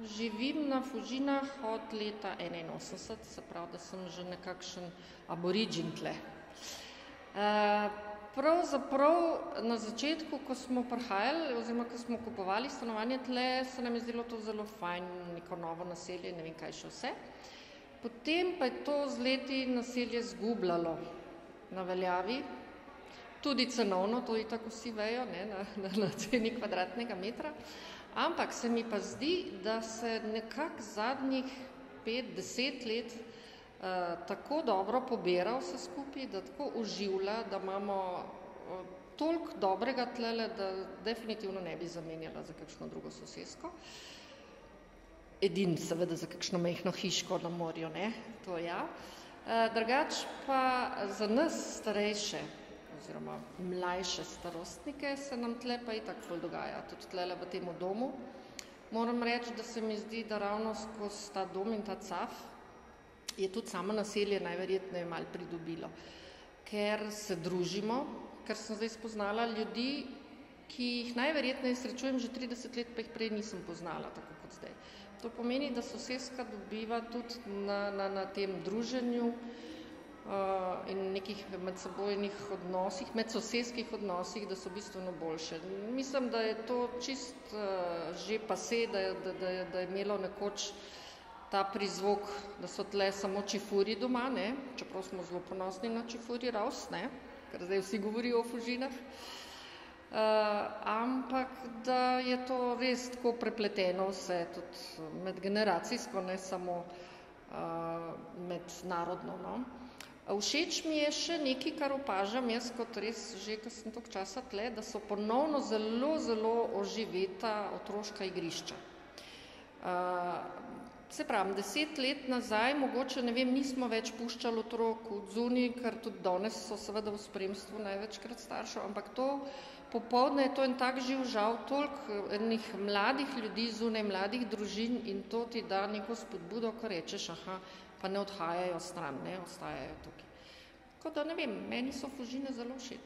Živim na Fužinah od leta 81, se pravi, da sem že nekakšen aboriđin tle. Pravzaprav na začetku, ko smo prihajali oziroma ko smo kupovali stanovanje tle, se nam je zdelo to zelo fajn, neko novo naselje, ne vem kaj še vse. Potem pa je to z leti naselje zgubljalo na veljavi, tudi cenovno, to itak vsi vejo, ne, na ceni kvadratnega metra. Ampak se mi pa zdi, da se nekako zadnjih 5-10 let tako dobro pobira vse skupaj, da tako oživlja, da imamo toliko dobrega tlele, da definitivno ne bi zamenjala za kakšno drugo sosesko. Edino seveda za kakšno majhno hiško na morju, ne, to ja. Drugač pa za nas starejše oziroma mlajše starostnike se nam tle pa itak ful dogaja, tudi tlele v temu domu. Moram reči, da se mi zdi, da ravno skozi ta dom in ta caf je tudi samo naselje najverjetneje malo pridobilo, ker se družimo, ker sem zdaj spoznala ljudi, ki jih najverjetneje srečujem že 30 let, pa jih prej nisem poznala, tako kot zdaj. To pomeni, da soseska dobiva tudi na tem druženju in nekih medsebojnih odnosih, medsosedskih odnosih, da so bistveno boljše. Mislim, da je to čist že pase, da je imelo nekoč ta prizvok, da so tle samo čifuri doma, ne, čeprav smo zelo ponosni na čifuri Raus, ne, ker zdaj vsi govorijo o Fužinah. Ampak da je to res tako prepleteno vse, tudi medgeneracijsko, ne samo mednarodno, no. Všeč mi je še nekaj, kar opažam jaz kot res že, ko sem toliko časa tle, da so ponovno zelo oživeta otroška igrišča. Se pravim, 10 let nazaj, mogoče, ne vem, nismo več puščali otrok odzunaj, ker tudi danes so seveda v spremstvu največkrat staršev, ampak to popoldne je to en tak živ žal, toliko enih mladih ljudi zunaj, mladih družin in to ti da neko spodbudo, ko rečeš, aha, pa ne odhajajo stran, ne, ostajajo tukaj. Tako da ne vem, meni so Fužine zelo všeč.